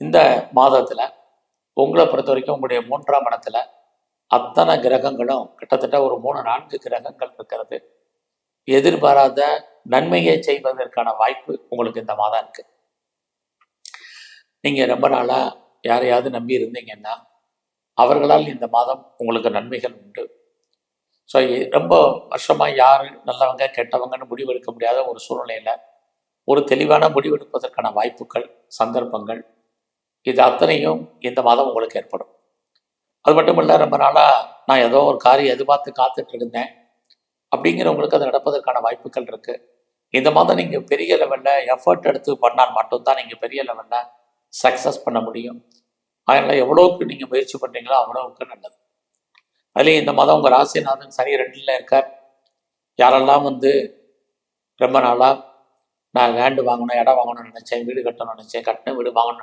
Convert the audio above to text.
இந்த மாதத்தில் உங்களை பொறுத்த வரைக்கும் உங்களுடைய 3ஆம் இடத்துல அத்தனை கிரகங்களும் கிட்டத்தட்ட ஒரு 3-4 கிரகங்கள் இருக்கிறது. எதிர்பாராத நன்மையை செய்வதற்கான வாய்ப்பு உங்களுக்கு இந்த மாதம் இருக்கு. நீங்கள் ரொம்ப நாளாக யாரையாவது நம்பி இருந்தீங்கன்னா அவர்களால் இந்த மாதம் உங்களுக்கு நன்மைகள் உண்டு. ஸோ ரொம்ப வருஷமாக யார் நல்லவங்க கெட்டவங்கன்னு முடிவெடுக்க முடியாத ஒரு சூழ்நிலையில் ஒரு தெளிவான முடிவெடுப்பதற்கான வாய்ப்புகள், சந்தர்ப்பங்கள் இது அத்தனையும் இந்த மாதம் உங்களுக்கு ஏற்படும். அது மட்டும் இல்லை, ரொம்ப நாளாக நான் ஏதோ ஒரு காரியம் எதிர்பார்த்து காத்துட்டு இருந்தேன் அப்படிங்கிறவங்களுக்கு அது நடப்பதற்கான வாய்ப்புகள் இருக்குது. இந்த மாதம் நீங்கள் பெரிய லெவலில் எஃபர்ட் எடுத்து பண்ணால் மட்டும்தான் நீங்கள் பெரிய லெவலில் சக்ஸஸ் பண்ண முடியும். அதனால் எவ்வளோவுக்கு நீங்கள் முயற்சி பண்ணுறீங்களோ அவ்வளோவுக்கு நல்லது. அதுலேயும் இந்த மாதம் உங்கள் ராசிநாதன் சனி 2ல் இருக்கார். யாரெல்லாம் ரொம்ப நாளாக நான் லேண்டு வாங்கணும், இடம் வாங்கணும்னு நினச்சேன், வீடு கட்டணும்னு நினச்சேன், கட்டின வீடு வாங்கணும்னு